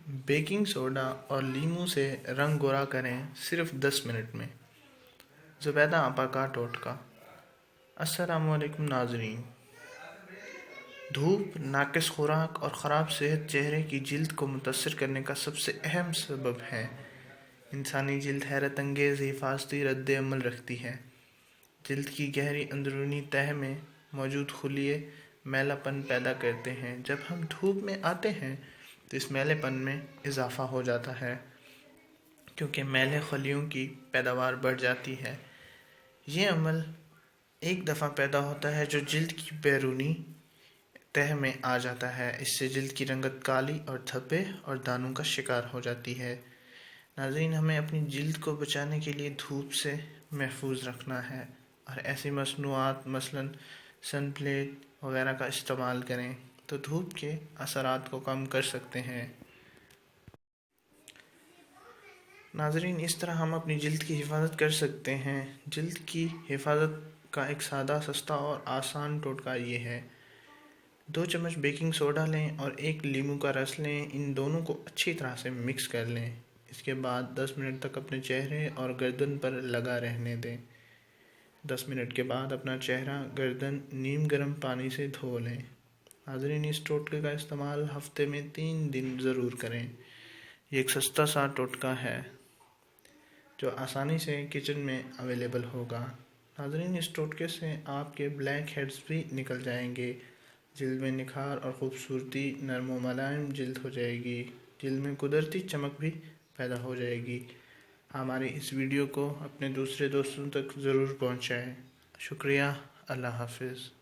Baking soda اور لیموں سے رنگ گورا کریں صرف 10 منٹ میں۔ زبیدہ آپا کا ٹوٹکا۔ السلام علیکم ناظرین۔ دھوپ، ناقص خوراک اور خراب صحت چہرے کی جلد کو متاثر کرنے کا سب سے اہم سبب ہے۔ انسانی جلد حیرت انگیز حفاظتی رد عمل رکھتی ہے۔ جلد کی گہری اندرونی تہہ میں موجود خلیے میلا پن پیدا کرتے ہیں۔ جب ہم دھوپ میں آتے ہیں تو اس میلے پن میں اضافہ ہو جاتا ہے، کیونکہ میلے خلیوں کی پیداوار بڑھ جاتی ہے۔ یہ عمل ایک دفعہ پیدا ہوتا ہے جو جلد کی بیرونی تہہ میں آ جاتا ہے۔ اس سے جلد کی رنگت کالی اور دھبے اور دانوں کا شکار ہو جاتی ہے۔ ناظرین، ہمیں اپنی جلد کو بچانے کے لیے دھوپ سے محفوظ رکھنا ہے اور ایسی مصنوعات مثلاً سن پلیٹ وغیرہ کا استعمال کریں تو دھوپ کے اثرات کو کم کر سکتے ہیں۔ ناظرین، اس طرح ہم اپنی جلد کی حفاظت کر سکتے ہیں۔ جلد کی حفاظت کا ایک سادہ، سستا اور آسان ٹوٹکا یہ ہے: 2 چمچ بیکنگ سوڈا لیں اور 1 لیموں کا رس لیں۔ ان دونوں کو اچھی طرح سے مکس کر لیں۔ اس کے بعد 10 منٹ تک اپنے چہرے اور گردن پر لگا رہنے دیں۔ 10 منٹ کے بعد اپنا چہرہ، گردن نیم گرم پانی سے دھو لیں۔ ناظرین، اس ٹوٹکے کا استعمال ہفتے میں 3 دن ضرور کریں۔ یہ ایک سستا سا ٹوٹکا ہے جو آسانی سے کچن میں اویلیبل ہوگا۔ ناظرین، اس ٹوٹکے سے آپ کے بلیک ہیڈز بھی نکل جائیں گے، جلد میں نکھار اور خوبصورتی، نرم و ملائم جلد ہو جائے گی، جلد میں قدرتی چمک بھی پیدا ہو جائے گی۔ ہماری اس ویڈیو کو اپنے دوسرے دوستوں تک ضرور پہنچائیں۔ شکریہ۔ اللہ حافظ۔